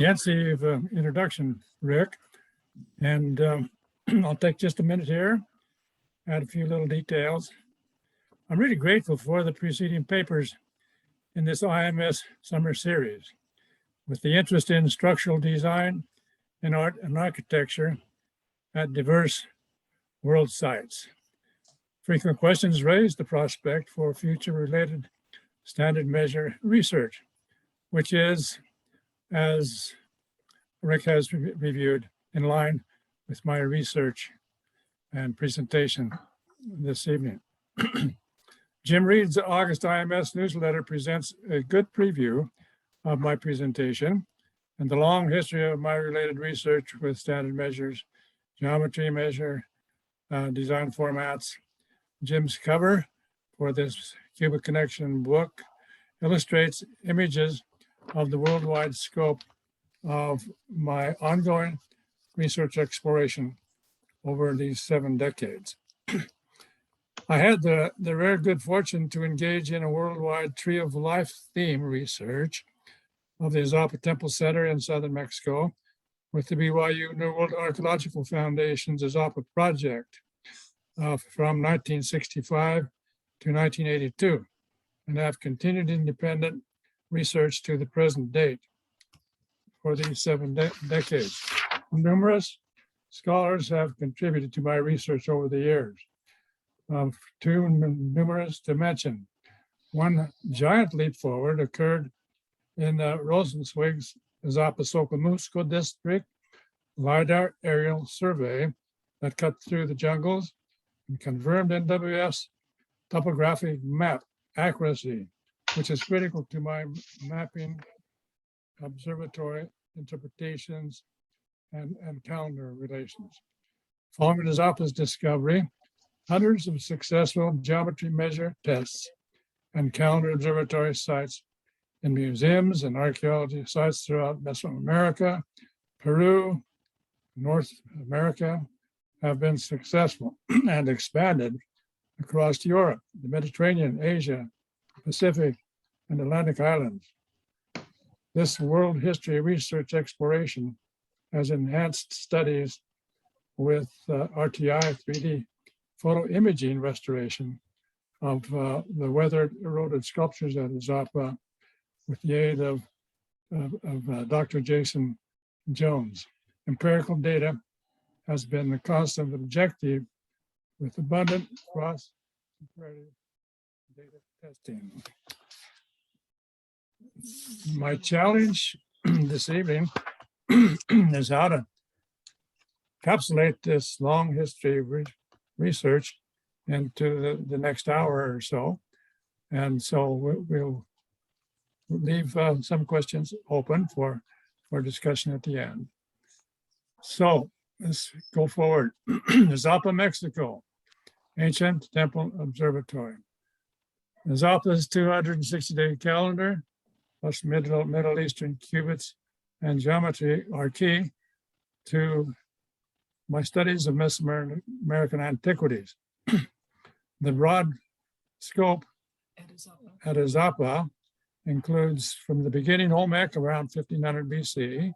comprehensive introduction, Rick. And I'll take just a minute here, add a few little details. I'm really grateful for the preceding papers in this IMS summer series. With the interest in structural design and art and architecture at diverse world sites. Frequent questions raised the prospect for future related standard measure research, which is, as Rick has reviewed, in line with my research and presentation this evening. Jim Reed's August IMS newsletter presents a good preview of my presentation and the long history of my related research with standard measures, geometry measure, design formats. Jim's cover for this Cubic Connection book illustrates images of the worldwide scope of my ongoing research exploration over these 7 decades. I had the rare good fortune to engage in a worldwide Tree of Life theme research of the Izapa Temple Center in southern Mexico with the BYU New World Archaeological Foundation's Izapa project from 1965 to 1982, and have continued independent research to the present date for these 7 decades. Numerous scholars have contributed to my research over the years, too numerous to mention. One giant leap forward occurred in Rosenzweig's Izapa Socomusco district LiDAR aerial survey that cut through the jungles and confirmed NWS topographic map accuracy, which is critical to my mapping, observatory interpretations, and calendar relations. Following Izapa's discovery, hundreds of successful geometry measure tests and calendar observatory sites in museums and archaeology sites throughout Mesoamerica, Peru, North America have been successful and expanded across Europe, the Mediterranean, Asia, Pacific, and Atlantic islands. This world history research exploration has enhanced studies with RTI 3D photo imaging restoration of the weathered eroded sculptures at Izapa with the aid of Dr. Jason Jones. Empirical data has been the constant objective with abundant cross-comparative data testing. My challenge this evening is how to encapsulate this long history of research into the next hour or so. And so we'll leave some questions open for discussion at the end. So let's go forward. Izapa, Mexico, Ancient Temple Observatory. Izapa's 260-day calendar plus Middle Eastern cubits and geometry are key to my studies of Mesoamerican antiquities. The broad scope at Izapa includes from the beginning Olmec around 1500 BC,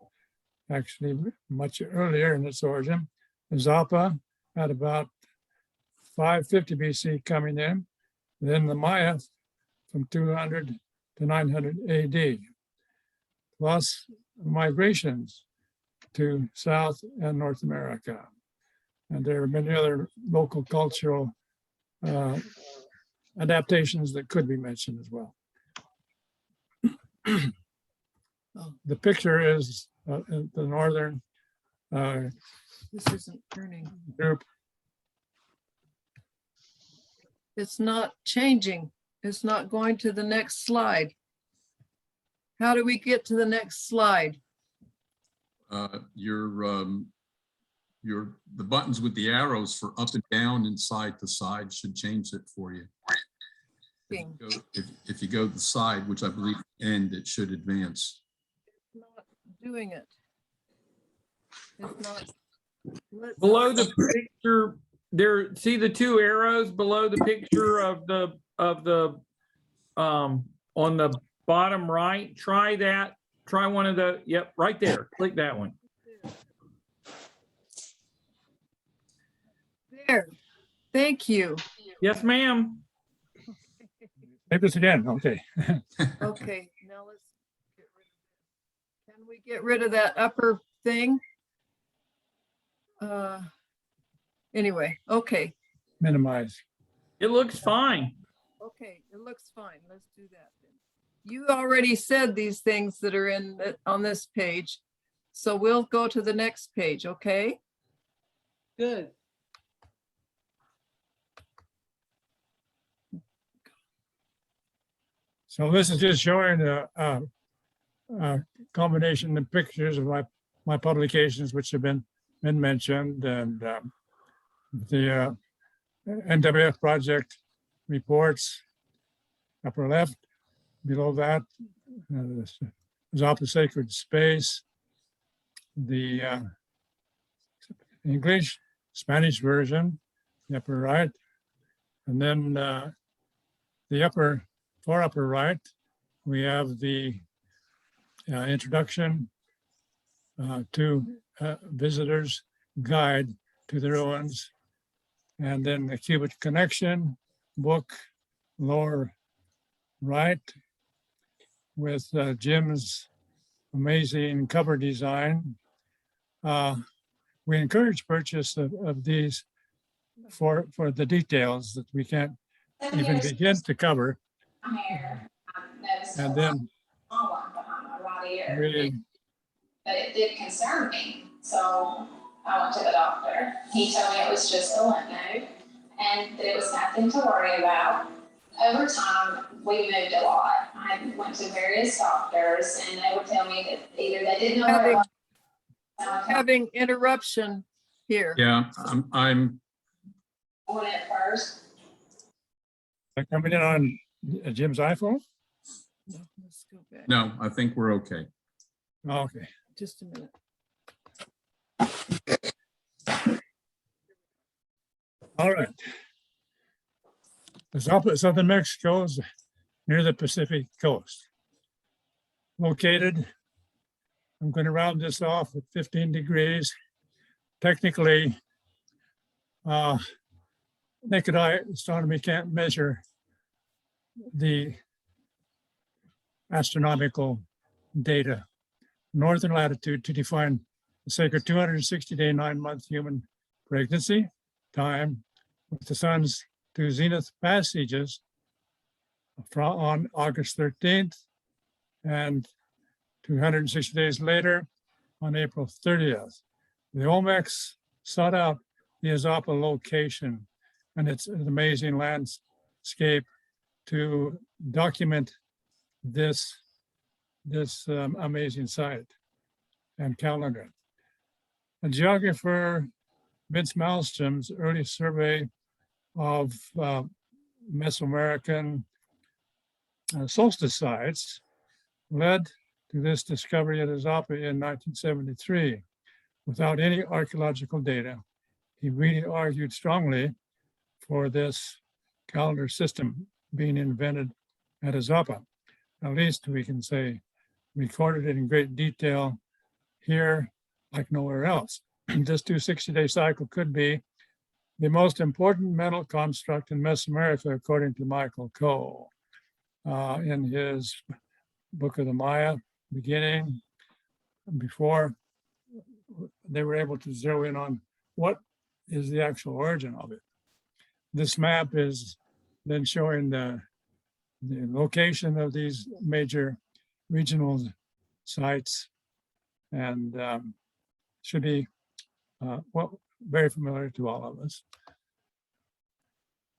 actually much earlier in its origin. Izapa at about 550 BC coming in, then the Maya from 200 to 900 AD, plus migrations to South and North America. And there are many other local cultural adaptations that could be mentioned as well. The picture is the northern This isn't turning. group. It's not changing. It's not going to the next slide. How do we get to the next slide? The buttons with the arrows for up and down and side to side should change it for you. If you go to the side, which I believe end, it should advance. It's not doing it. It's not. Below the picture, there, see the 2 arrows below the picture of the on the bottom right? Try that try one of the, yep, right there. Click that one. There. Thank you. Yes, ma'am. Take this again. Okay. Okay, now let's get rid of this. Can we get rid of that upper thing? Anyway, okay, Minimize. It looks fine. okay, it looks fine. Let's do that then. You already said these things that are on this page, so we'll go to the next page, okay? Good. So this is just showing a combination of pictures of my publications, which have been mentioned, and the NWF project reports, upper left. Below that, Izapan Sacred Space, the English, Spanish version, the upper right, and then the far upper right, we have the introduction to visitors' guide to the ruins, and then the Cubit Connection book, lower right, with Jim's amazing cover design. We encourage purchase of these for the details that we can't even begin to cover. And then we, but it did concern me. So I went to the doctor. He told me it was just a lymph node and that it was nothing to worry about. Over time, we moved a lot. I went to various doctors and they would tell me that either they didn't know what it was. Having interruption here. Yeah, I'm When at first, coming in on Jim's iPhone. Let's go back, no, I think we're okay. Okay. just a minute. All right. Southern Mexico is near the Pacific coast. Located, I'm going to round this off at 15 degrees. Technically, naked eye astronomy can't measure the astronomical data. Northern latitude to define the sacred 260-day, 9-month human pregnancy time with the sun's two zenith passages on August 13th and 260 days later on April 30th. The Olmecs sought out the Izapan location, and it's an amazing landscape to document this amazing site and calendar. A geographer, Vince Malmstrom's early survey of Mesoamerican solstice sites led to this discovery at Izapan in 1973. Without any archaeological data, he really argued strongly for this calendar system being invented at Izapan. At least we can say recorded it in great detail here like nowhere else. This 260-day cycle could be the most important mental construct in Mesoamerica, according to Michael Coe, in his Book of the Maya, beginning before they were able to zero in on what is the actual origin of it. This map is then showing the location of these major regional sites, and should be well, very familiar to all of us.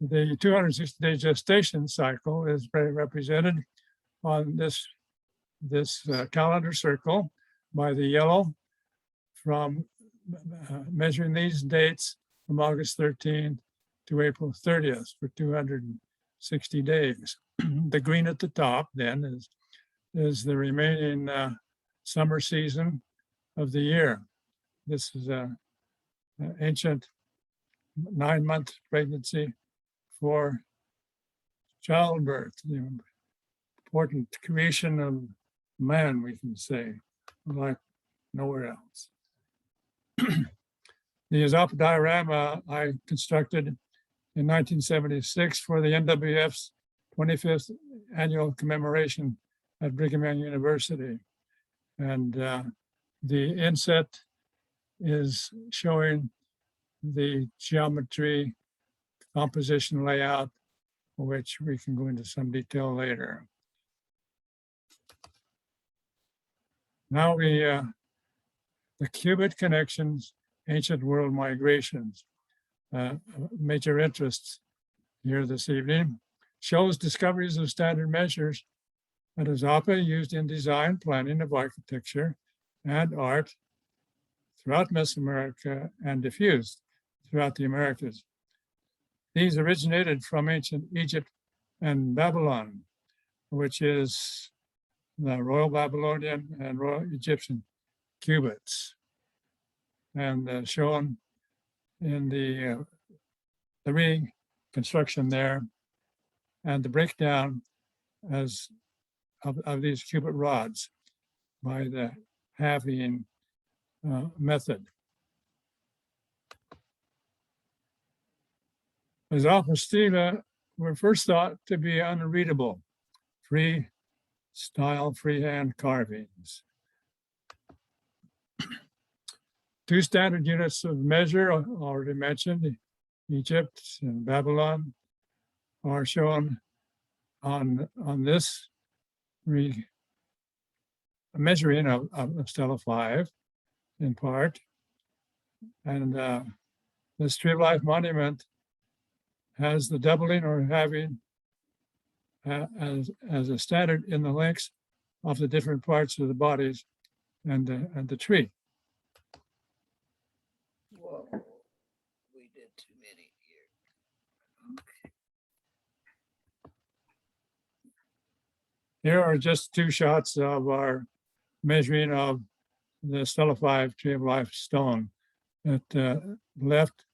The 260-day gestation cycle is very represented on this calendar circle by the yellow, from measuring these dates from August 13th to April 30th for 260 days. The green at the top then is the remaining summer season of the year. This is an ancient 9-month pregnancy for childbirth, the important creation of man, we can say, like nowhere else. The Izapan diorama I constructed in 1976 for the NWF's 25th annual commemoration at Brigham Young University. And the inset is showing the geometry, composition, layout, which we can go into some detail later. Now the qubit connections, ancient world migrations, major interests here this evening, shows discoveries of standard measures that Izapa used in design, planning of architecture and art throughout Mesoamerica and diffused throughout the Americas. These originated from ancient Egypt and Babylon, which is the Royal Babylonian and Royal Egyptian qubits, and shown in the reconstruction there, and the breakdown as of these qubit rods by the halving method. As apostila were first thought to be unreadable, freehand carvings. Two standard units of measure, already mentioned, Egypt and Babylon, are shown on this measuring of Stela 5 in part. And this Tree of Life monument has the doubling or having as a standard in the lengths of the different parts of the bodies and the tree. Whoa, we did too many here. Okay. Here are just two shots of our measuring of the Stela 5 Tree of Life stone. At left,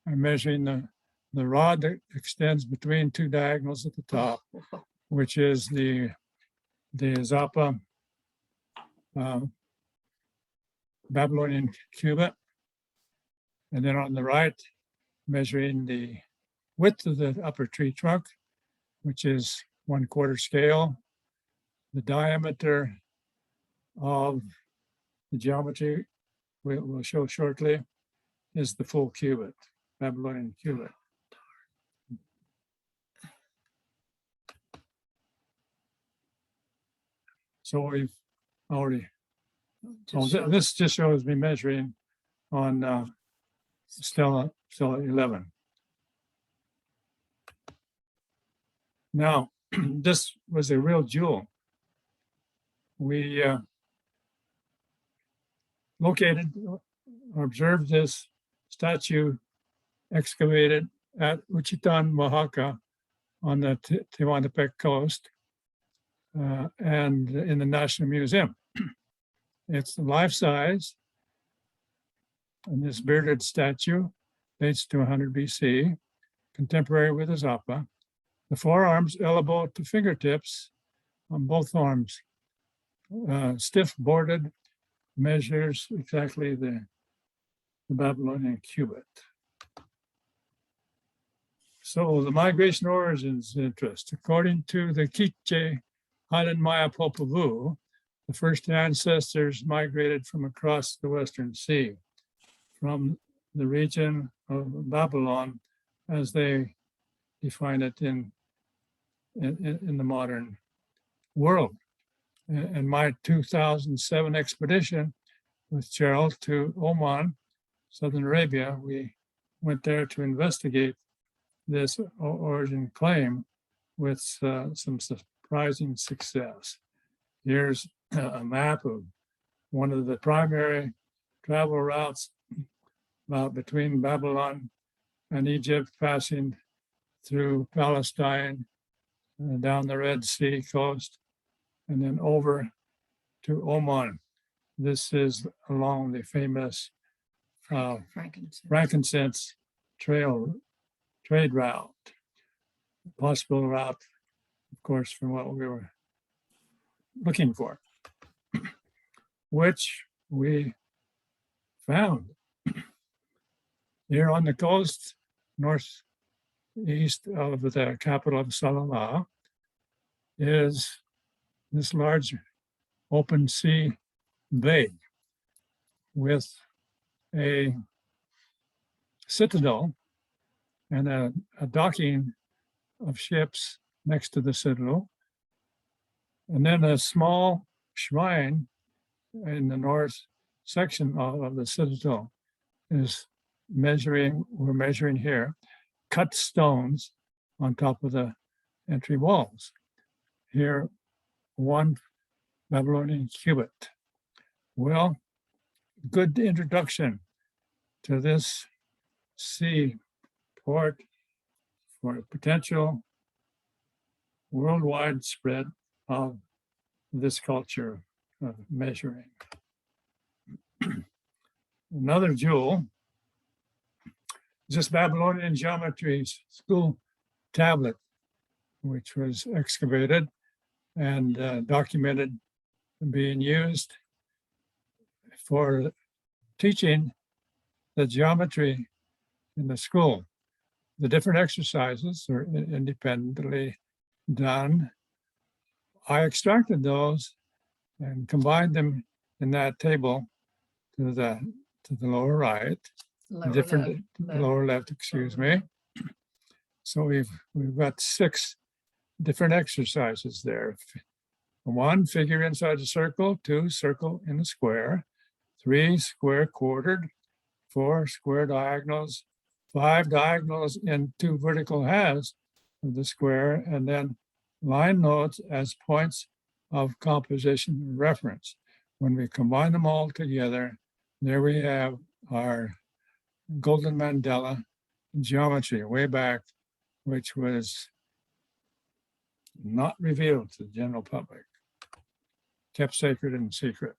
I'm measuring the rod that extends between two diagonals at the top, which is the Izapa Babylonian cubit. And then on the right, measuring the width of the upper tree trunk, which is 1/4 scale. The diameter of the geometry we'll show shortly is the full cubit, Babylonian cubit. So we've already, this just shows me measuring on Stela 11. Now, this was a real jewel. We located or observed this statue excavated at Uchitan, Oaxaca on the Tehuantepec coast and in the National Museum. It's life-size, and this bearded statue dates to 100 BC, contemporary with Izapa. The forearms, elbow to fingertips on both arms, stiff boarded, measures exactly the Babylonian cubit. So the migration origins interest. According to the Quiche Highland Maya Popolu, the first ancestors migrated from across the Western Sea, from the region of Babylon, as they define it in the modern world. In my 2007 expedition with Gerald to Oman, Southern Arabia, we went there to investigate this origin claim with some surprising success. Here's a map of one of the primary travel routes between Babylon and Egypt, passing through Palestine, down the Red Sea coast, and then over to Oman. This is along the famous frankincense trade route, possible route, of course, from what we were looking for. which we found here on the coast, northeast of the capital of Salalah, is this large open sea bay with a citadel and a docking of ships next to the citadel, and then a small shrine in the north section of the citadel is we're measuring here, cut stones on top of the entry walls. Here, 1 Babylonian cubit. Well, good introduction to this seaport for potential worldwide spread of this culture of measuring. Another jewel is this Babylonian geometry school tablet, which was excavated and documented being used for teaching the geometry in the school. The different exercises are independently done. I extracted those and combined them in that table to the lower right, lower left, excuse me. So we've got 6 different exercises there. 1, figure inside a circle. 2, circle in a square. 3, square quartered. 4, square diagonals. 5, diagonals in 2 vertical halves of the square, and then line notes as points of composition reference. When we combine them all together, there we have our golden mandala geometry way back, which was not revealed to the general public, kept sacred and secret.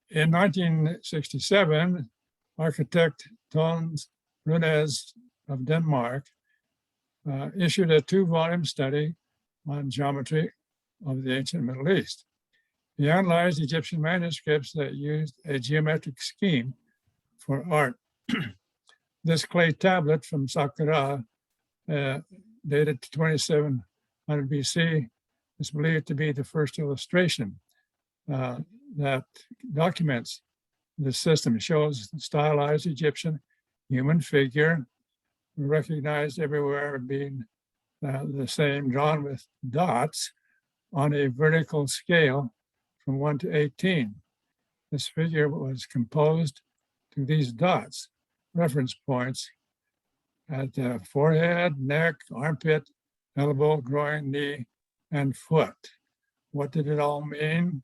In 1967, architect Tons Runes of Denmark issued a 2-volume study on geometry of the ancient Middle East. He analyzed Egyptian manuscripts that used a geometric scheme for art. This clay tablet from Saqqara, dated to 2700 BC, is believed to be the first illustration that documents the system. It shows the stylized Egyptian human figure, recognized everywhere being the same, drawn with dots on a vertical scale from 1 to 18. This figure was composed to these dots, reference points at the forehead, neck, armpit, elbow, groin, knee, and foot. What did it all mean?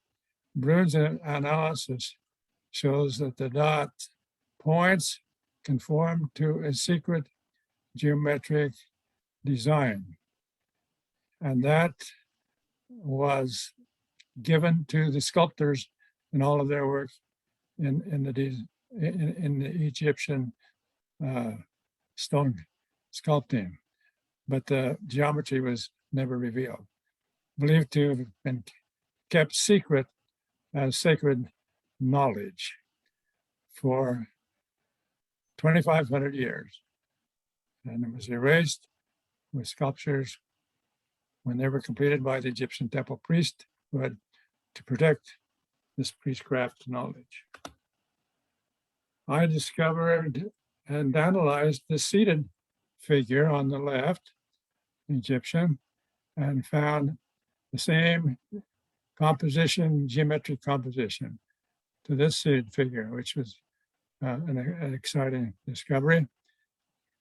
Brune's analysis shows that the dot points conform to a secret geometric design. And that was given to the sculptors in all of their work in the Egyptian stone sculpting. But the geometry was never revealed, believed to have been kept secret as sacred knowledge for 2,500 years. And it was erased with sculptures when they were completed by the Egyptian temple priesthood to protect this priestcraft knowledge. I discovered and analyzed the seated figure on the left, Egyptian, and found the same composition, geometric composition to this seated figure, which was an exciting discovery.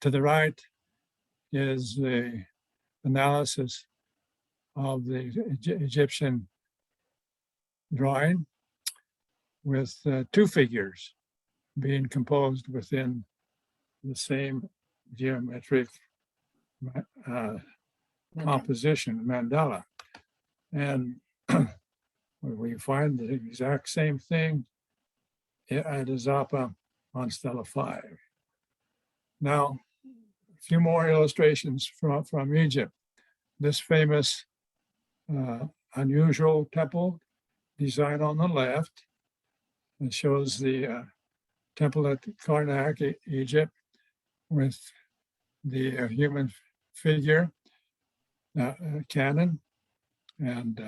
To the right is the analysis of the Egyptian drawing with 2 figures being composed within the same geometric composition, mandala. And we find the exact same thing at Izapan on Stela 5. Now, a few more illustrations from Egypt. This famous unusual temple design on the left. It shows the temple at Karnak, Egypt, with the human figure canon, and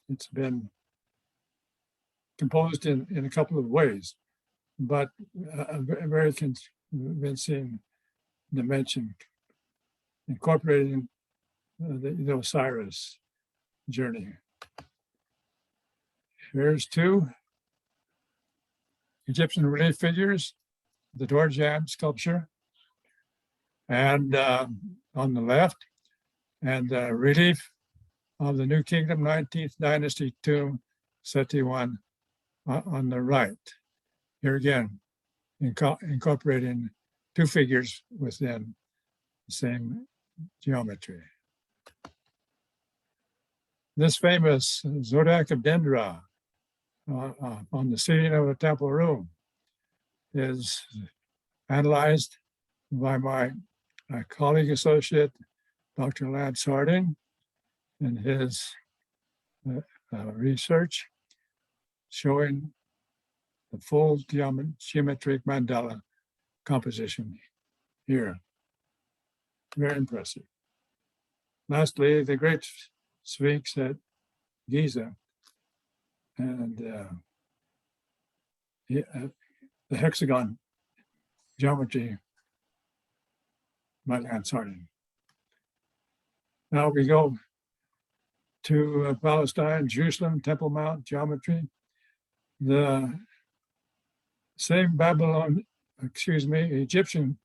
it's been composed in a couple of ways, but a very convincing dimension, incorporating the Osiris journey. Here's two Egyptian relief figures, the Dorjan sculpture, and on the left, and relief of the New Kingdom 19th Dynasty tomb, Seti I, on the right. Here again, incorporating two figures within the same geometry. This famous Zodiac of Dendra on the ceiling of a temple room is analyzed by my colleague associate, Dr. Lance Harding, in his research showing the full geometric mandala composition here. Very impressive. Lastly, the Great Sphinx at Giza, and the hexagon geometry by Lance Harding. Now we go to Palestine, Jerusalem, Temple Mount geometry. The same Egyptian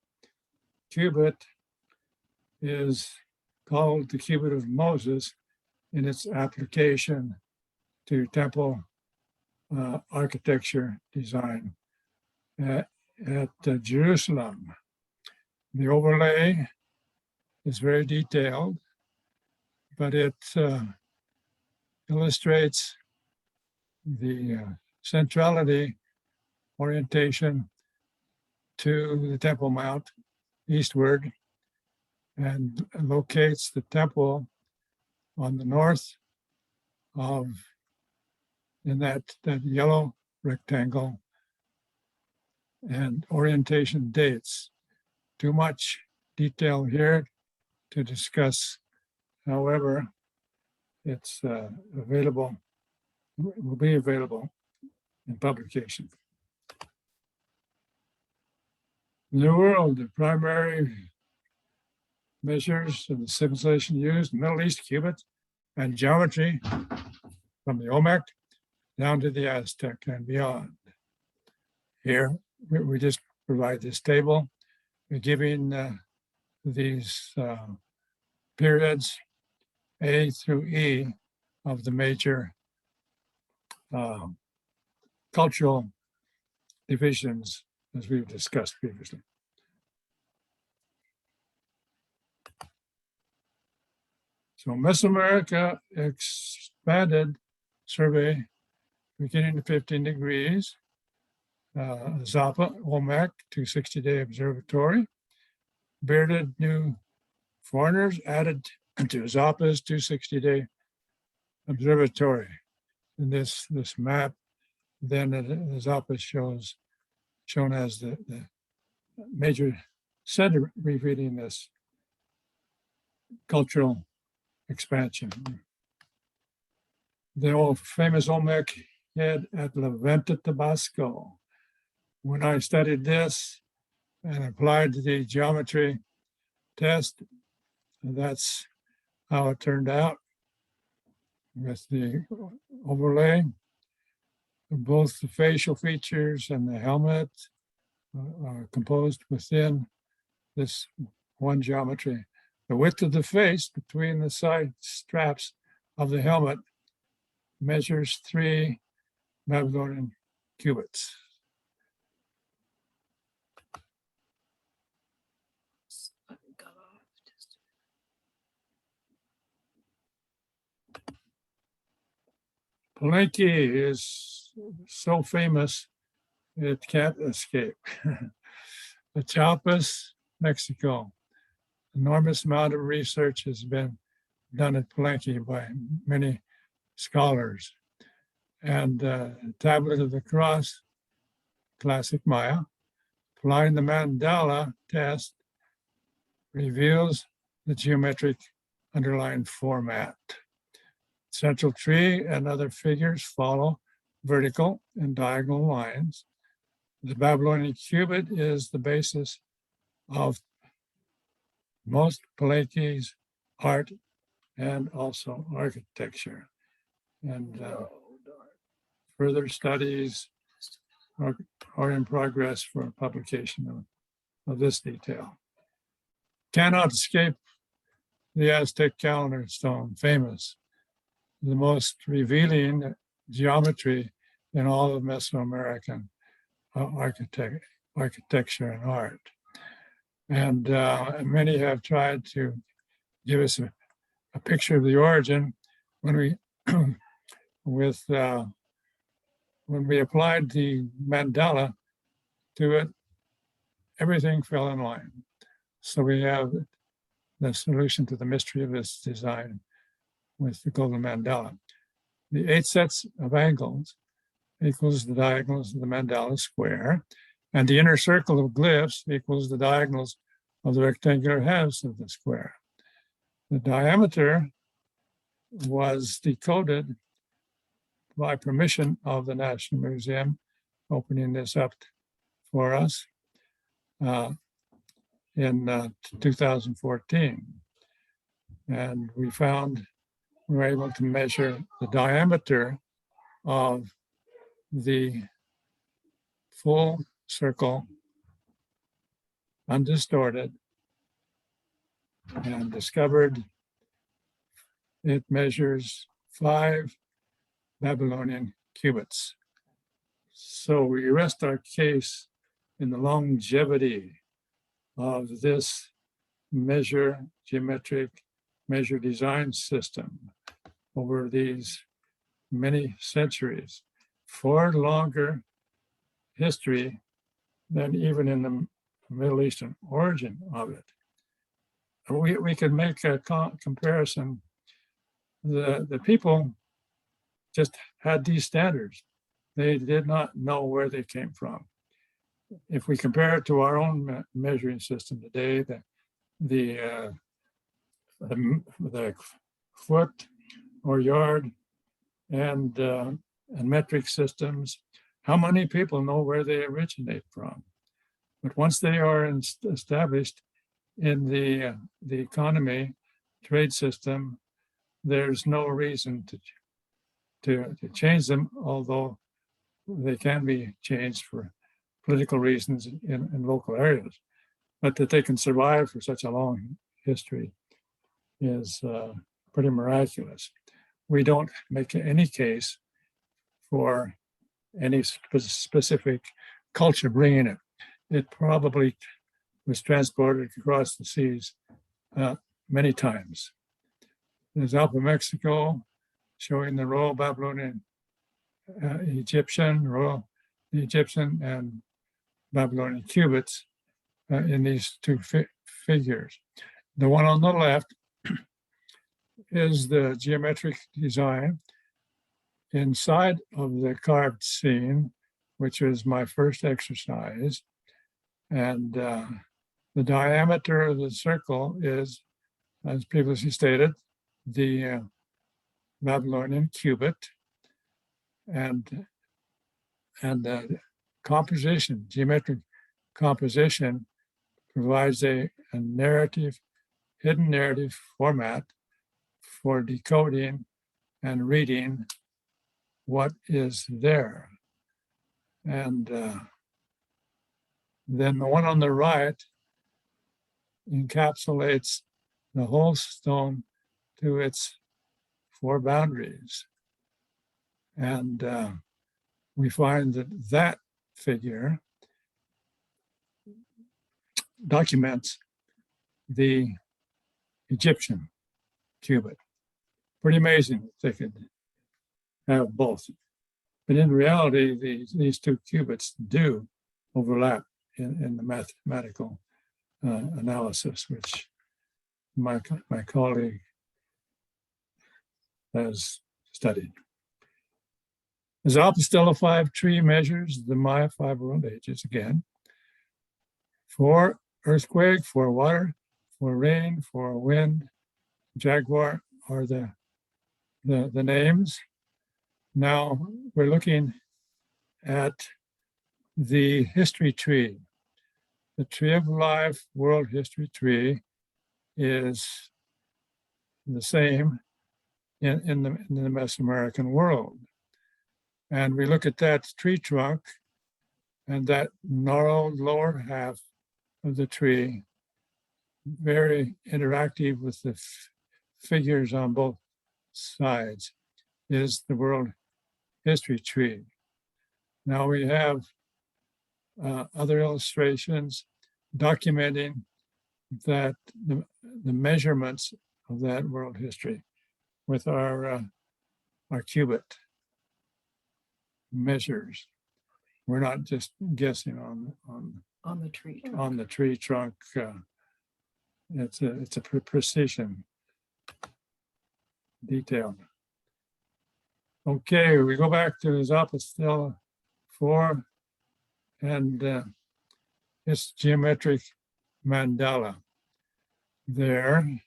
cubit is called the cubit of Moses in its application to temple architecture design at Jerusalem. The overlay is very detailed, but it illustrates the centrality orientation to the Temple Mount eastward, and locates the temple on the north of, in that yellow rectangle, and orientation dates. Too much detail here to discuss. However, it's available, will be available in publication. In the world, the primary measures of the civilization used, Middle East cubit and geometry from the Olmec down to the Aztec and beyond. Here, we just provide this table, giving these periods A through E of the major cultural divisions, as we've discussed previously. So Mesoamerica expanded survey beginning to 15 degrees, Izapan, Olmec, 260-day observatory, bearded new foreigners added to Izapa's 260-day observatory. In this map, then Izapa shown as the major center repeating this cultural expansion. The old famous Olmec head at La Venta, Tabasco. When I studied this and applied the geometry test, that's how it turned out with the overlay. Both the facial features and the helmet are composed within this one geometry. The width of the face between the side straps of the helmet measures 3 Babylonian cubits. Palenque is so famous, it can't escape. The Chiapas, Mexico. Enormous amount of research has been done at Palenque by many scholars. and tablet of the cross, classic Maya. Applying the mandala test reveals the geometric underlying format. Central tree and other figures follow vertical and diagonal lines. The Babylonian cubit is the basis of most Palenque's art and also architecture. And further studies are in progress for publication of this detail. Cannot escape the Aztec calendar stone, famous, the most revealing geometry in all of Mesoamerican architecture and art. And many have tried to give us a picture of the origin when we when we applied the mandala to it, everything fell in line. So we have the solution to the mystery of this design with the golden mandala. The 8 sets of angles equals the diagonals of the mandala square, and the inner circle of glyphs equals the diagonals of the rectangular halves of the square. The diameter was decoded by permission of the National Museum, opening this up for us in 2014. And we were able to measure the diameter of the full circle, undistorted, and discovered it measures 5 Babylonian cubits. So we rest our case in the longevity of this geometric measure design system over these many centuries, far longer history than even in the Middle Eastern origin of it. We can make a comparison. The people just had these standards. They did not know where they came from. If we compare it to our own measuring system today, the foot or yard and metric systems, how many people know where they originate from? But once they are established in the economy, trade system, there's no reason to change them, although they can be changed for political reasons in local areas. But that they can survive for such a long history is pretty miraculous. We don't make any case for any specific culture bringing it. It probably was transported across the seas many times. There's Izapan, Mexico, showing the Royal Babylonian Royal Egyptian and Babylonian cubits in these two figures. The one on the left is the geometric design inside of the carved scene, which was my first exercise. And the diameter of the circle is, as previously stated, the Babylonian cubit, and the composition, geometric composition, provides a narrative, hidden narrative format for decoding and reading what is there. And then the one on the right encapsulates the whole stone to its 4 boundaries. And we find that figure documents the Egyptian cubit. Pretty amazing that they could have both. But in reality, these 2 cubits do overlap in the mathematical analysis, which my colleague has studied. The Zapastella 5 tree measures the Maya 5 world ages again. 4 earthquake, 4 water, 4 rain, 4 wind, jaguar are the names. Now we're looking at the history tree. The Tree of Life World History Tree is the same in the Mesoamerican world. And we look at that tree trunk and that gnarled lower half of the tree, very interactive with the figures on both sides, is the World History Tree. Now we have other illustrations documenting that the measurements of that world history with our cubit measures. We're not just guessing On the tree. on the tree trunk. It's a precision detail. Okay, we go back to Zapastella 4 and its geometric mandala there,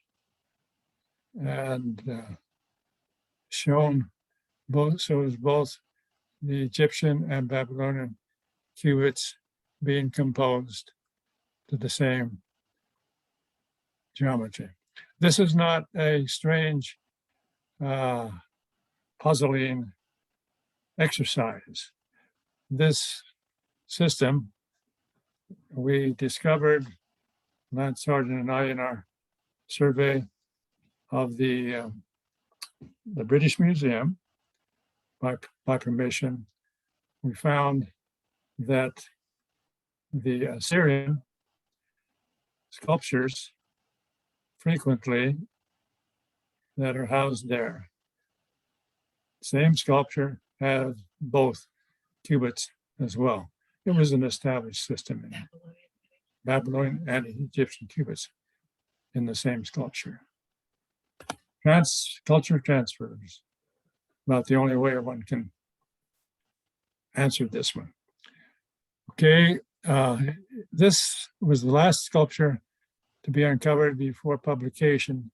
and shown shows both the Egyptian and Babylonian cubits being composed to the same geometry. This is not a strange puzzling exercise. This system we discovered, Lance Sergeant and I, in our survey of the British Museum by permission. We found that the Assyrian sculptures frequently that are housed there, same sculpture has both cubits as well. It was an established system in Babylonian and Egyptian cubits in the same sculpture. Culture transfers, about the only way one can answer this one. Okay, this was the last sculpture to be uncovered before publication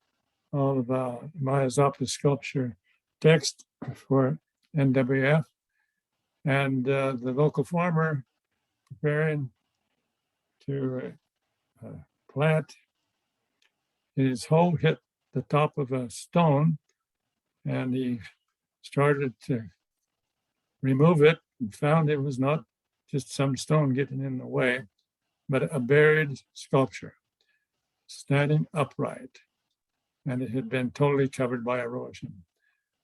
of Maya Zappa sculpture text for NWF, and the local farmer preparing to plant, his hoe hit the top of a stone, and he started to remove it and found it was not just some stone getting in the way, but a buried sculpture standing upright, and it had been totally covered by erosion.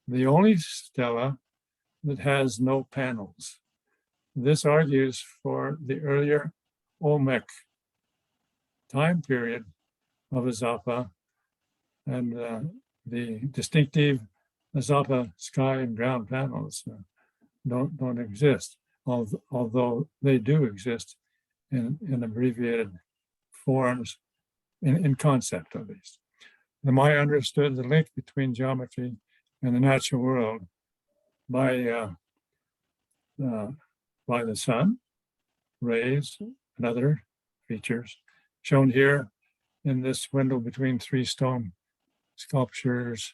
The only stela that has no panels. This argues for the earlier Olmec time period of Izapa, and the distinctive Izapa sky and ground panels don't exist, although they do exist in abbreviated forms in concept at least. The Maya understood the link between geometry and the natural world by the sun, rays, and other features shown here in this window between 3 stone sculptures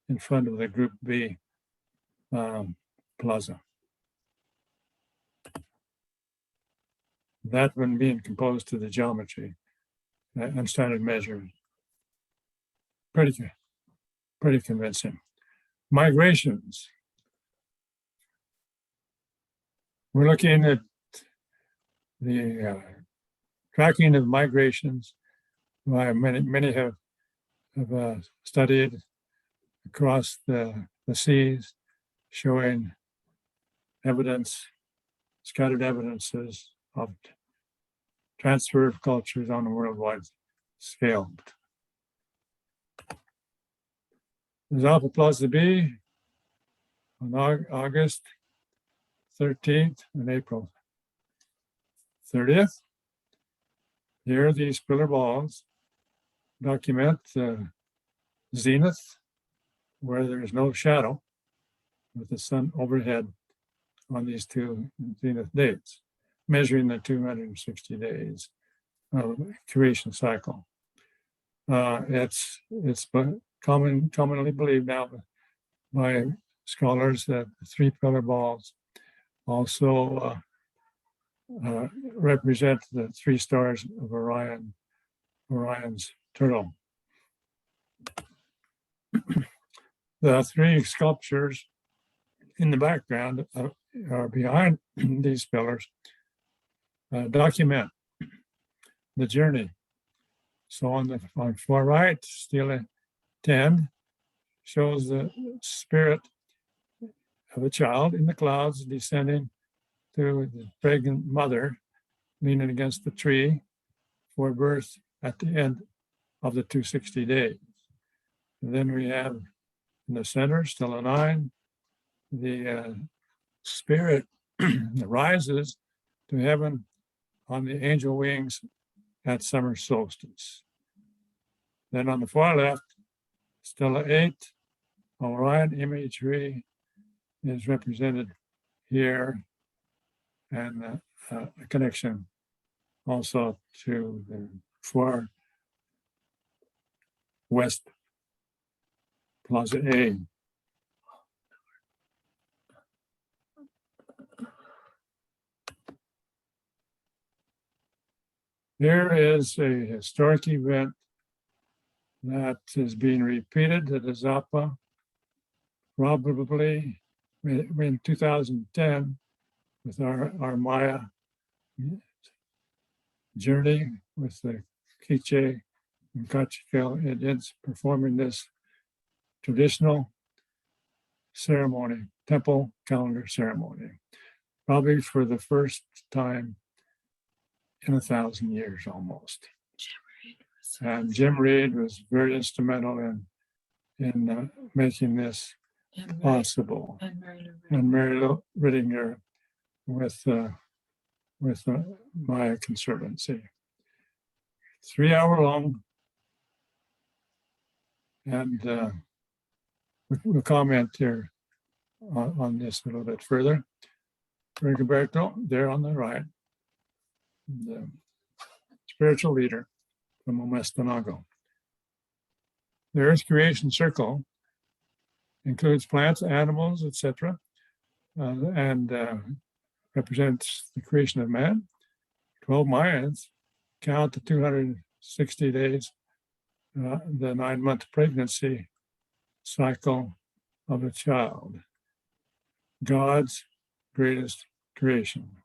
in front of the Group B plaza. That one being composed to the geometry and standard measures. Pretty convincing. Migrations. We're looking at the tracking of migrations. Many have studied across the seas, showing evidence, scattered evidences of transfer of cultures on a worldwide scale. Izapa Plaza B on August 13th and April 30th. Here, these pillar balls document the zenith, where there is no shadow, with the sun overhead on these two zenith dates, measuring the 260 days of creation cycle. It's commonly believed now by scholars that the three pillar balls also represent the three stars of Orion's turtle. The three sculptures in the background are behind these pillars document the journey. So on the far right, stele 10 shows the spirit of a child in the clouds descending to the pregnant mother leaning against the tree for birth at the end of the 260 days. And then we have in the center, stele 9, the spirit rises to heaven on the angel wings at summer solstice. Then on the far left, stele 8, Orion imagery is represented here, and a connection also to the far west Plaza A. Here is a historic event that is being repeated at Izapa, probably in 2010 with our Maya journey with the Quiche and Kachikal Indians performing this traditional ceremony, temple calendar ceremony, probably for the first time in 1,000 years almost. And Jim Reed was very instrumental in making this possible. And Mary Rittinger with Maya Conservancy. 3 hour long, and we'll comment here on this a little bit further. Rigoberto, there on the right, the spiritual leader from Omestanago. The Earth Creation Circle includes plants, animals, etc., and represents the creation of man. 12 Mayans count the 260 days, the 9-month pregnancy cycle of a child, God's greatest creation.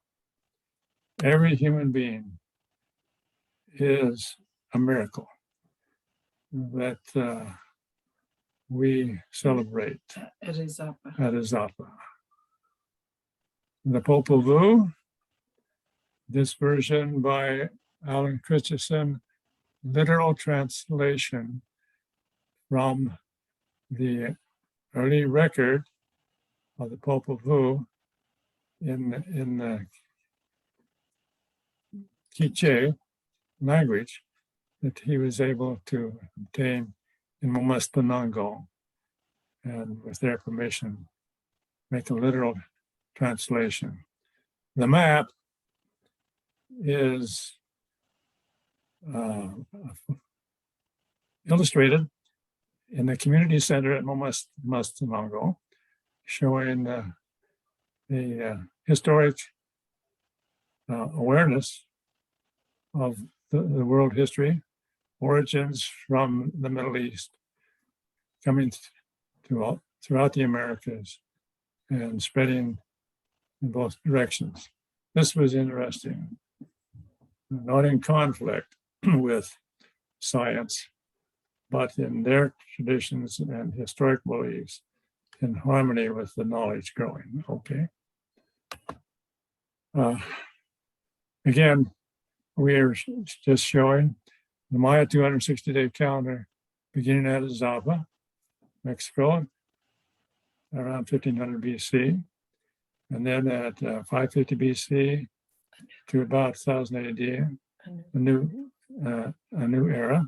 Every human being is a miracle that we celebrate At Izapa. at Izapa. The Popol Vuh, this version by Alan Christensen, literal translation from the early record of the Popol Vuh in the Quiche language that he was able to obtain in Momestanango, and with their permission, make a literal translation. The map is illustrated in the community center at Momestanango, showing the historic awareness of the world history, origins from the Middle East, coming throughout the Americas and spreading in both directions. This was interesting, not in conflict with science, but in their traditions and historic beliefs in harmony with the knowledge growing. Okay. Again, we are just showing the Maya 260-day calendar beginning at Izapa, Mexico, around 1500 BC, and then at 550 BC to about 1000 AD, a new era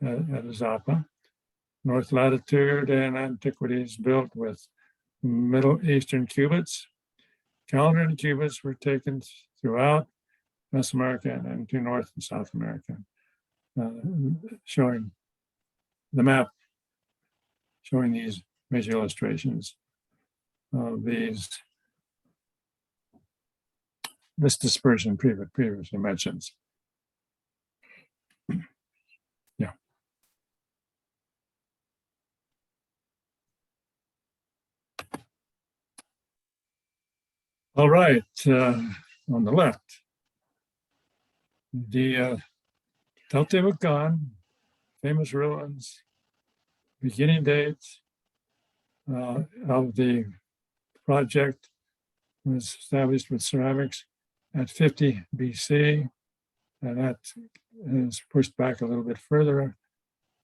at Izapa. North latitude and antiquities built with Middle Eastern cubits calendar and cubits were taken throughout Mesoamerica and into North and South America, showing the map, showing these major illustrations of this dispersion previously mentioned. Yeah. All right, on the left, the Teotihuacan, famous ruins, beginning dates of the project was established with ceramics at 50 BC, and that is pushed back a little bit further,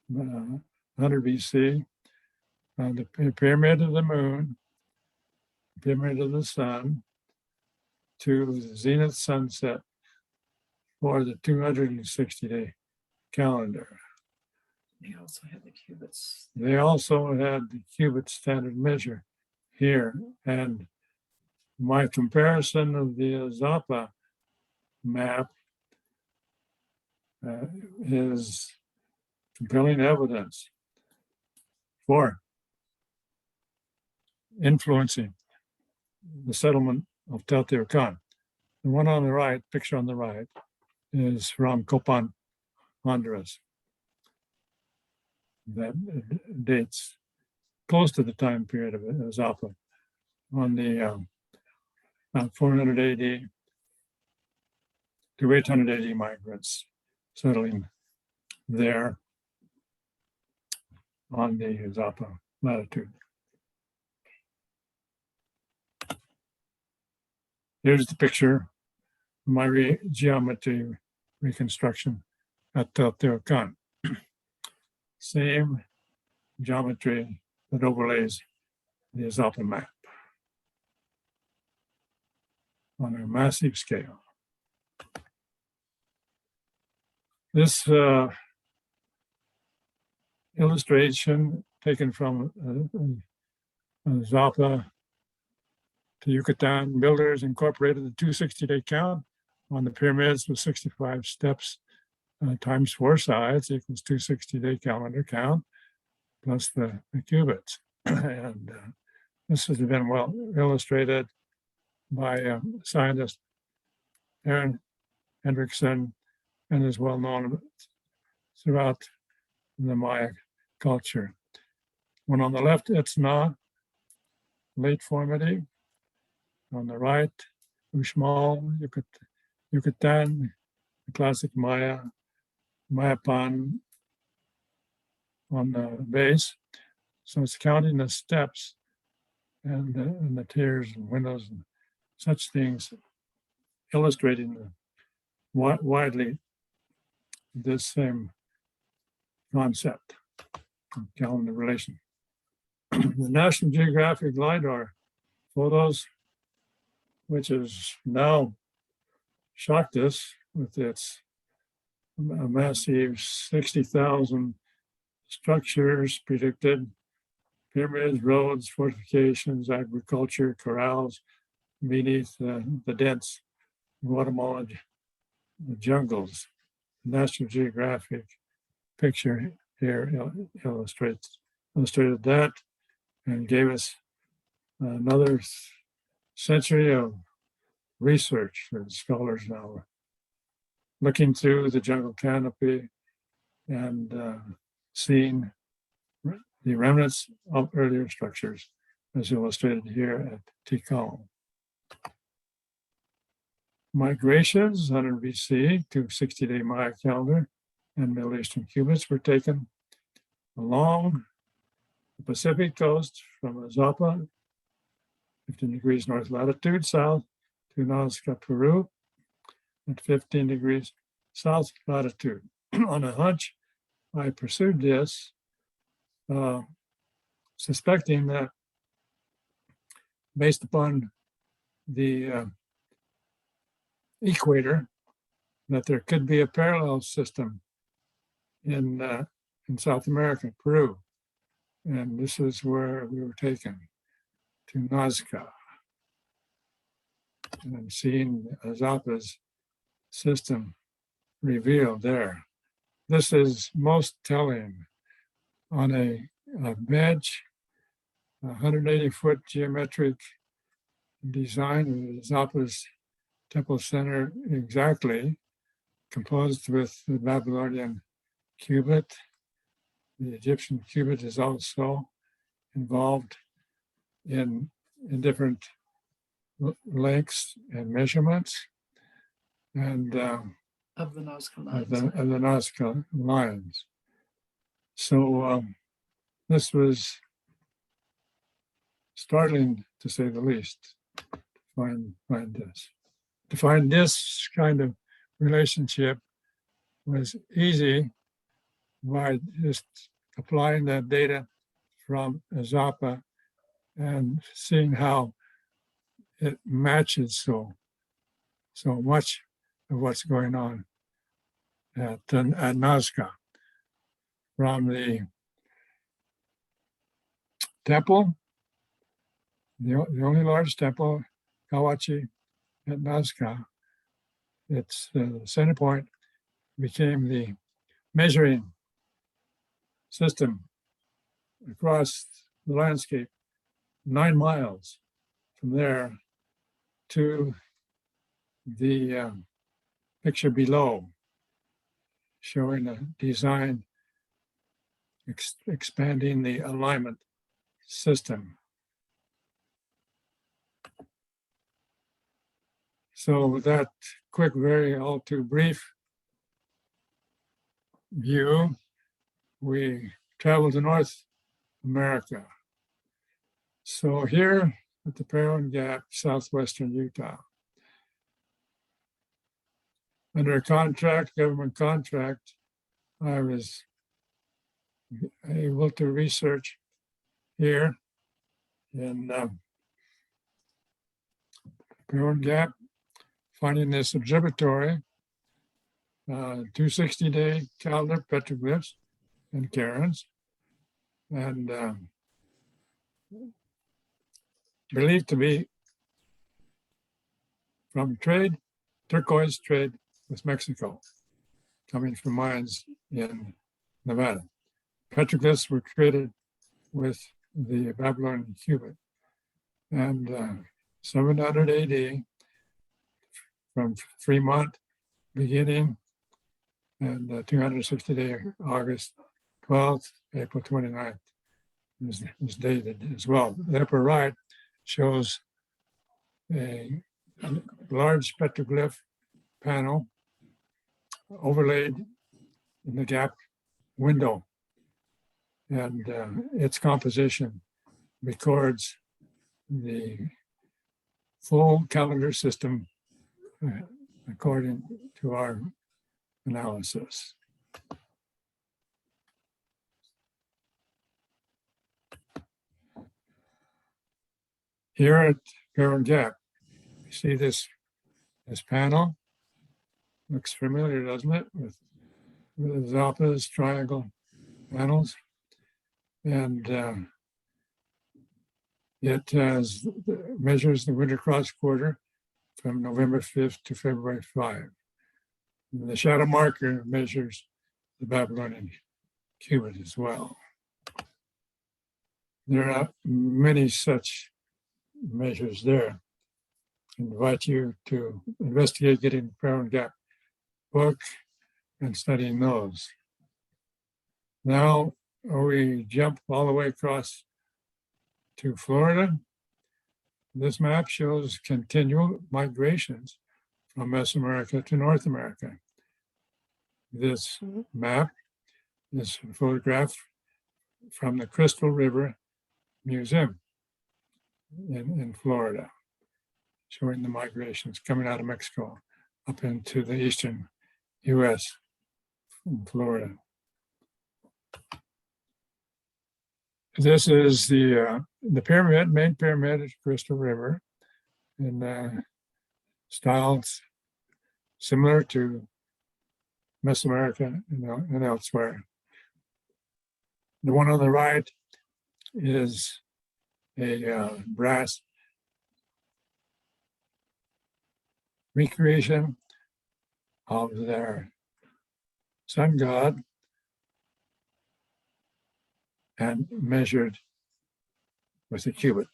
100 BC. The pyramid of the moon, pyramid of the sun, to the zenith sunset for the 260-day calendar. They also had the cubits. They also had the cubit standard measure here, and my comparison of the Izapa map is compelling evidence for influencing the settlement of Teotihuacan. The one on the right, picture on the right, is from Copan, Honduras. That dates close to the time period of Izapa on the 400 AD to 800 AD migrants settling there on the Izapa latitude. Here's the picture, my geometry reconstruction at Teotihuacan. Same geometry that overlays the Izapa map on a massive scale. This illustration taken from Izapa to Yucatan, builders incorporated the 260-day count on the pyramids with 65 steps times 4 sides equals 260-day calendar count plus the cubits. And this has been well illustrated by scientist Aaron Hendrickson and is well known throughout the Maya culture. One on the left, it's not late formative. On the right, Uxmal, Yucatan, the classic Maya, Mayapan on the base. So it's counting the steps and the tiers and windows and such things, illustrating widely this same concept of calendar relation. The National Geographic LiDAR photos, which has now shocked us with its massive 60,000 structures predicted, pyramids, roads, fortifications, agriculture, corrals beneath the dense Guatemalan jungles. National Geographic picture here illustrated that and gave us another century of research that scholars now are looking through the jungle canopy and seeing the remnants of earlier structures as illustrated here at Tikal. Migrations, 100 BC to 60-day Maya calendar and Middle Eastern cubits were taken along the Pacific coast from Izapa, 15 degrees north latitude, south to Nazca, Peru, at 15 degrees south latitude. On a hunch, I pursued this, suspecting that based upon the equator, that there could be a parallel system in South America, Peru. And this is where we were taken, to Nazca. And I'm seeing Izapa's system revealed there. This is most telling on a bench, 180-foot geometric design of Izapa's temple center exactly, composed with the Babylonian cubit. The Egyptian cubit is also involved in different lengths and measurements, and Of the Nazca of lines. the Nazca lines. So this was startling, to say the least, to find this. To find this kind of relationship was easy by just applying that data from Izapa and seeing how it matches so much of what's going on at Nazca. From the temple, the only large temple, Kawachi at Nazca, its center point became the measuring system across the landscape, 9 miles from there to the picture below, showing a design expanding the alignment system. So with that quick, very all too brief view, we traveled to North America. So here at the Perrin Gap, southwestern Utah, under a contract, government contract, I was able to research here in Perrin Gap, finding this observatory, 260-day calendar petroglyphs and cairns, and believed to be from trade, turquoise trade with Mexico, coming from mines in Nevada. Petroglyphs were traded with the Babylonian cubit. And 700 AD, from Fremont beginning, and 260-day August 12th, April 29th is dated as well. The upper right shows a large petroglyph panel overlaid in the gap window, and its composition records the full calendar system according to our analysis. Here at Perrin Gap, you see this panel. Looks familiar, doesn't it? With Zapa's triangle panels. And it measures the winter cross quarter from November 5th to February 5. And the shadow marker measures the Babylonian cubit as well. There are many such measures there. I invite you to investigate getting the Perrin Gap book and studying those. Now we jump all the way across to Florida. This map shows continual migrations from Mesoamerica to North America. This map is photographed from the Crystal River Museum in Florida, showing the migrations coming out of Mexico up into the eastern US from Florida. This is the pyramid, main pyramid at Crystal River, in styles similar to Mesoamerica and elsewhere. The one on the right is a brass recreation of their sun god and measured with a cubit.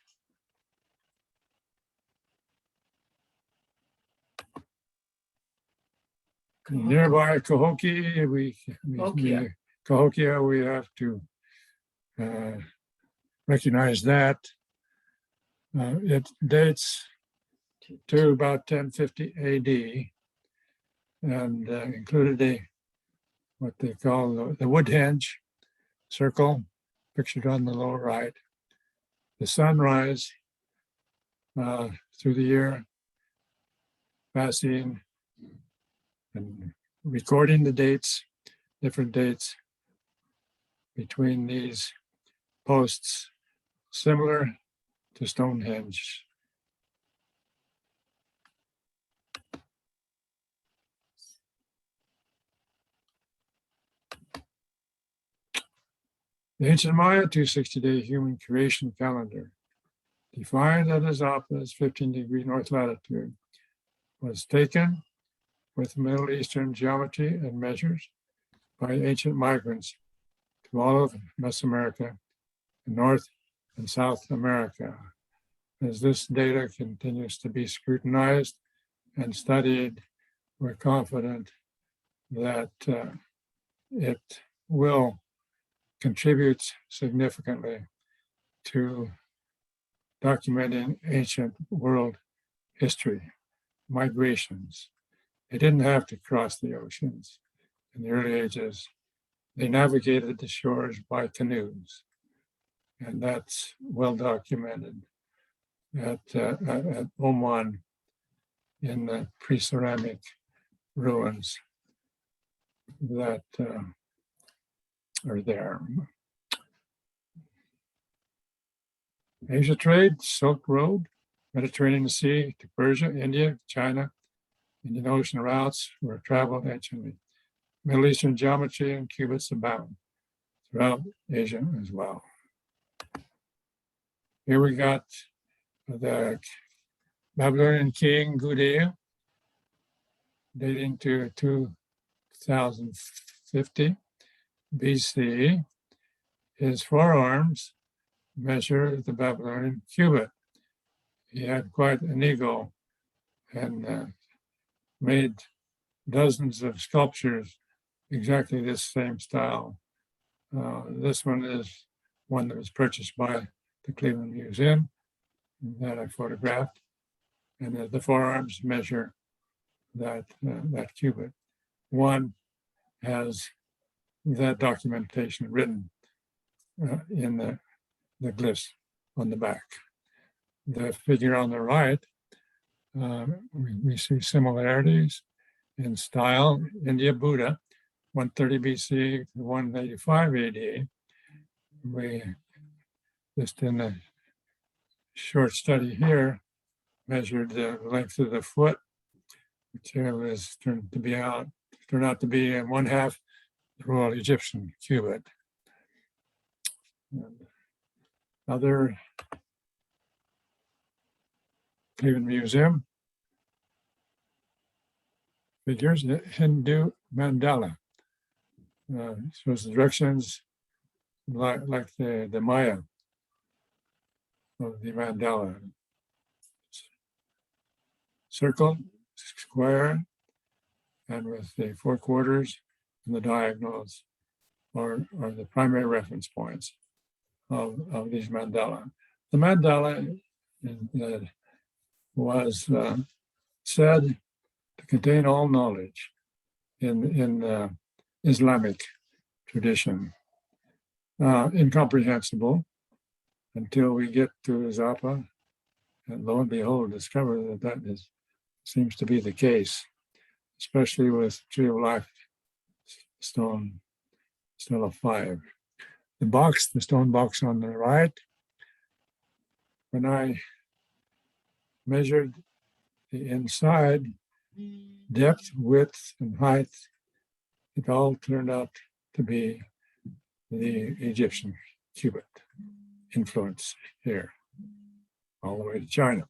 Nearby Cahokia, Cahokia, we have to recognize that. It dates to about 1050 AD and included what they call the wood henge circle pictured on the lower right, the sunrise through the year, passing and recording the dates, different dates between these posts, similar to Stonehenge. The ancient Maya 260-day human creation calendar, defined at Izapan's 15-degree north latitude, was taken with Middle Eastern geometry and measures by ancient migrants to all of Mesoamerica, North and South America. As this data continues to be scrutinized and studied, we're confident that it will contribute significantly to documenting ancient world history, migrations. They didn't have to cross the oceans in the early ages. They navigated the shores by canoes, and that's well documented at Oman in the pre-ceramic ruins that are there. Asia trade, Silk Road, Mediterranean Sea to Persia, India, China, Indian Ocean routes were traveled anciently. Middle Eastern geometry and cubits abound throughout Asia as well. Here we got the Babylonian king Gudea, dating to 2050 BC. His forearms measure the Babylonian cubit. He had quite an ego and made dozens of sculptures exactly this same style. This one is one that was purchased by the Cleveland Museum that I photographed, and the forearms measure that cubit. One has that documentation written in the glyphs on the back. The figure on the right, we see similarities in style. India Buddha, 130 BC to 185 AD. We just in a short study here measured the length of the foot, which was turned out to be in one half the Royal Egyptian cubit. And other Cleveland Museum figures, the Hindu mandala. Shows the directions like the Maya of the mandala. Circle, square, and with the four quarters and the diagonals are the primary reference points of these mandala. The mandala was said to contain all knowledge in Islamic tradition. Incomprehensible until we get to Izapa, and lo and behold, discover that seems to be the case, especially with Tree of Life stone, still a 5. The stone box on the right, when I measured the inside depth, width, and height, it all turned out to be the Egyptian cubit influence here, all the way to China.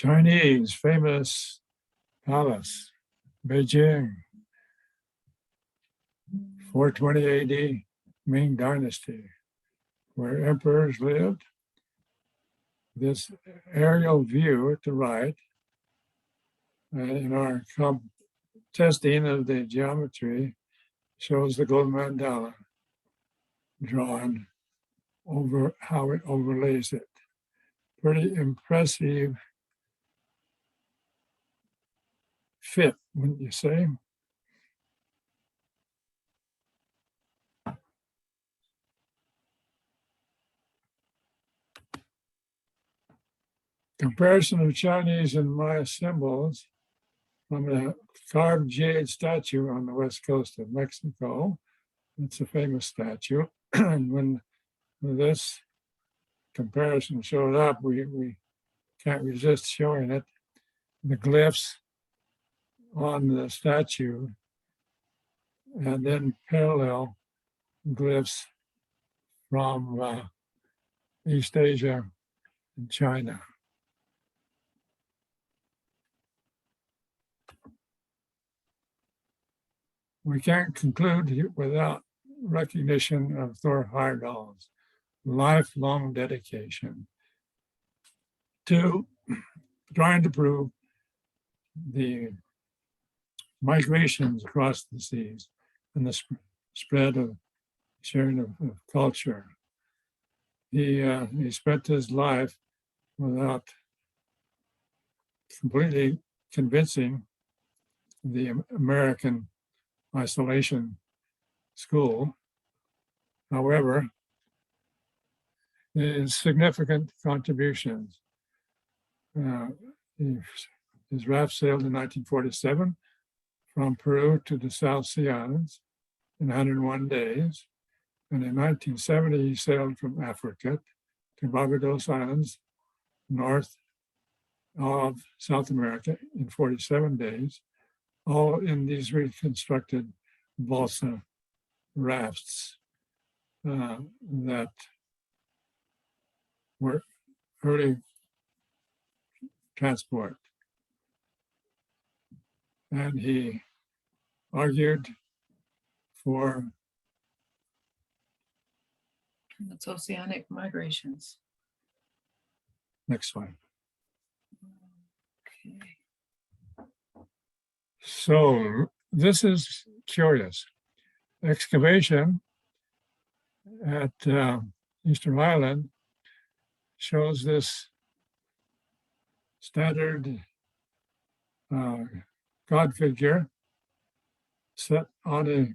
Chinese famous palace, Beijing, 420 AD, Ming Dynasty, where emperors lived. This aerial view at the right, in our testing of the geometry, shows the gold mandala drawn over how it overlays it. Pretty impressive fit, wouldn't you say? Comparison of Chinese and Maya symbols from a carved jade statue on the west coast of Mexico. It's a famous statue. And when this comparison showed up, we can't resist showing it. The glyphs on the statue and then parallel glyphs from East Asia and China. We can't conclude without recognition of Thor Heyerdahl's lifelong dedication to trying to prove the migrations across the seas and the spread of sharing of culture. He spent his life without completely convincing the American isolation school. However, his significant contributions. His raft sailed in 1947 from Peru to the South Sea Islands in 101 days. And in 1970, he sailed from Africa to Barbados Islands, north of South America, in 47 days, all in these reconstructed balsa rafts that were early transport. And he argued for It's oceanic migrations. next slide. Okay. So this is curious. Excavation at Easter Island shows this standard God figure set on a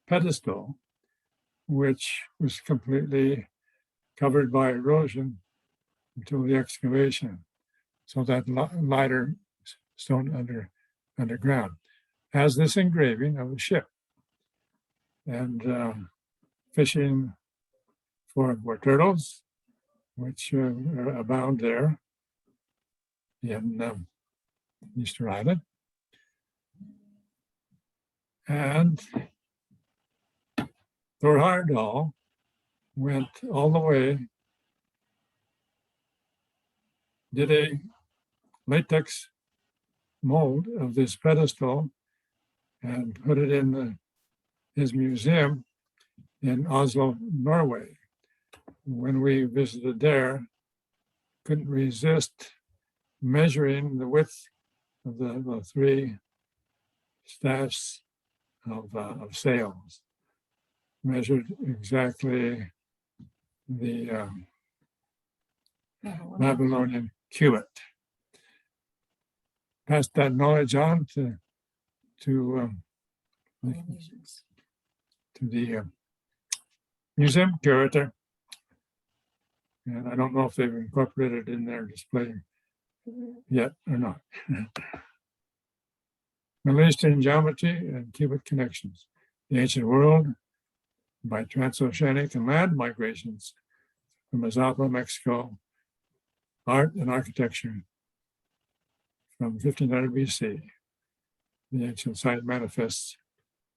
pedestal, which was completely covered by erosion until the excavation. So that lighter stone underground has this engraving of a ship and fishing for turtles, which abound there in Easter Island. And Thor Heyerdahl went all the way, did a latex mold of this pedestal and put it in his museum in Oslo, Norway. When we visited there, couldn't resist measuring the width of the three staffs of sails. Measured exactly the Babylonian cubit. Passed that knowledge on to the museum curator, and I don't know if they've incorporated it in their display yet or not. Middle Eastern geometry and cubit connections. The ancient world by transoceanic and land migrations from Izapan, Mexico, art and architecture from 1500 BC. The ancient site manifests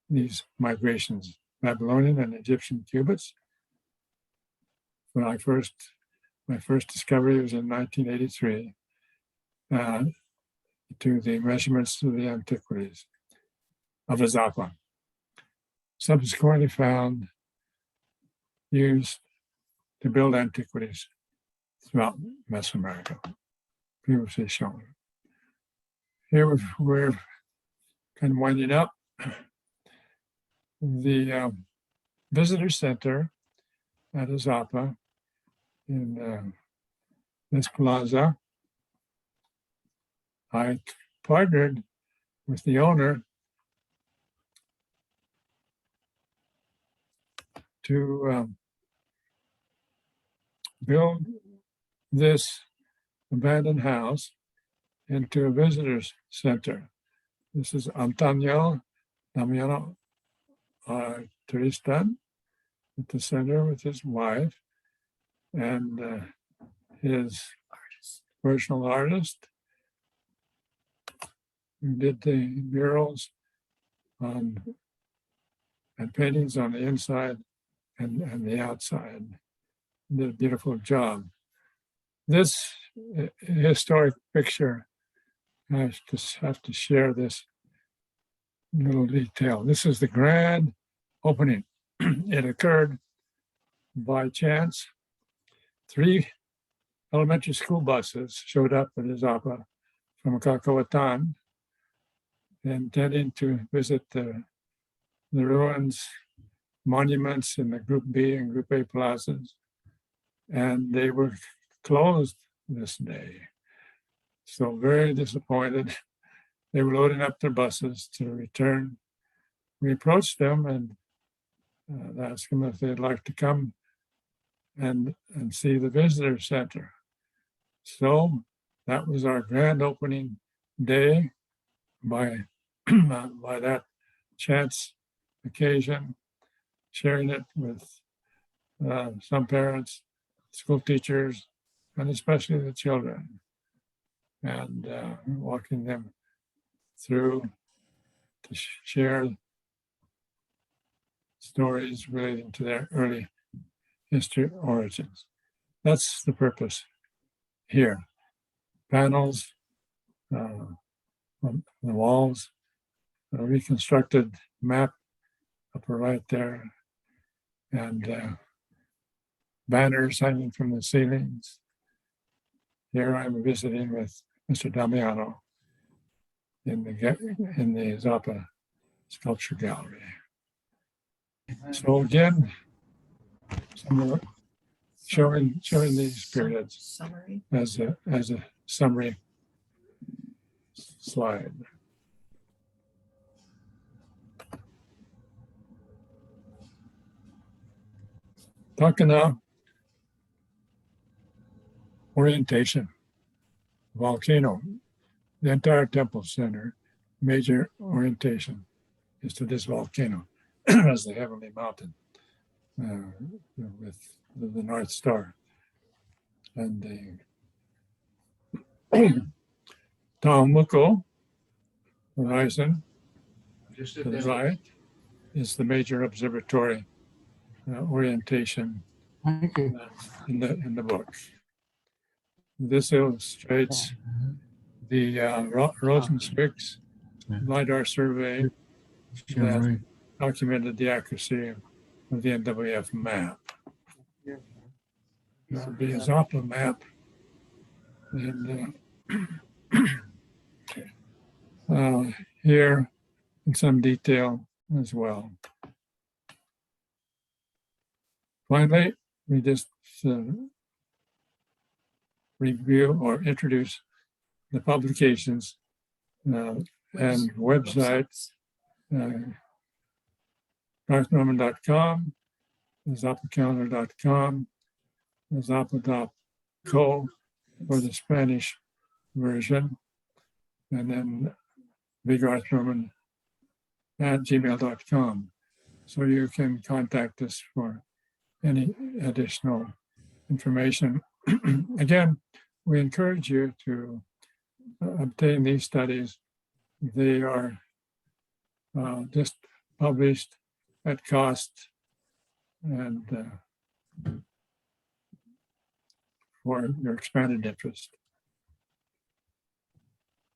these migrations, Babylonian and Egyptian cubits. When my first discovery was in 1983, uh, to the measurements of the antiquities of Izapan. Subsequently found used to build antiquities throughout Mesoamerica, previously shown. Here we're kind of winding up. The visitor center at Izapa in this plaza, I partnered with the owner to build this abandoned house into a visitors center. This is Antonio Damiano Tristan at the center with his wife and his personal artist who did the murals on and paintings on the inside and the outside. Did a beautiful job. This historic picture, I just have to share this little detail. This is the grand opening. It occurred by chance. 3 elementary school buses showed up at Izapa from Cacahuatan, intending to visit the ruins, monuments in the Group B and Group A plazas, and they were closed this day. So very disappointed. They were loading up their buses to return. We approached them and asked them if they'd like to come and see the visitor center. So that was our grand opening day by that chance occasion, sharing it with some parents, school teachers, and especially the children, and walking them through to share stories relating to their early history origins. That's the purpose here. Panels on the walls, a reconstructed map upper right there, and banners hanging from the ceilings. Here I'm visiting with Mr. Damiano in the Izapa Sculpture Gallery. So again, showing these periods Summary. as a summary slide. Talking now orientation, volcano, the entire temple center, major orientation is to this volcano as the heavenly mountain with the North Star. And the Taumuko horizon to the right is the major observatory orientation in the book. This illustrates the Rosenstrix LiDAR survey that documented the accuracy of the NWF map. This would be a Izapa map, and here in some detail as well. Finally, we just review or introduce the publications and websites, garthnorman.com, izapacalendar.com, izapa.co for the Spanish version, and then bgarthnorman@gmail.com. So you can contact us for any additional information. Again, we encourage you to obtain these studies. They are just published at cost and for your expanded interest.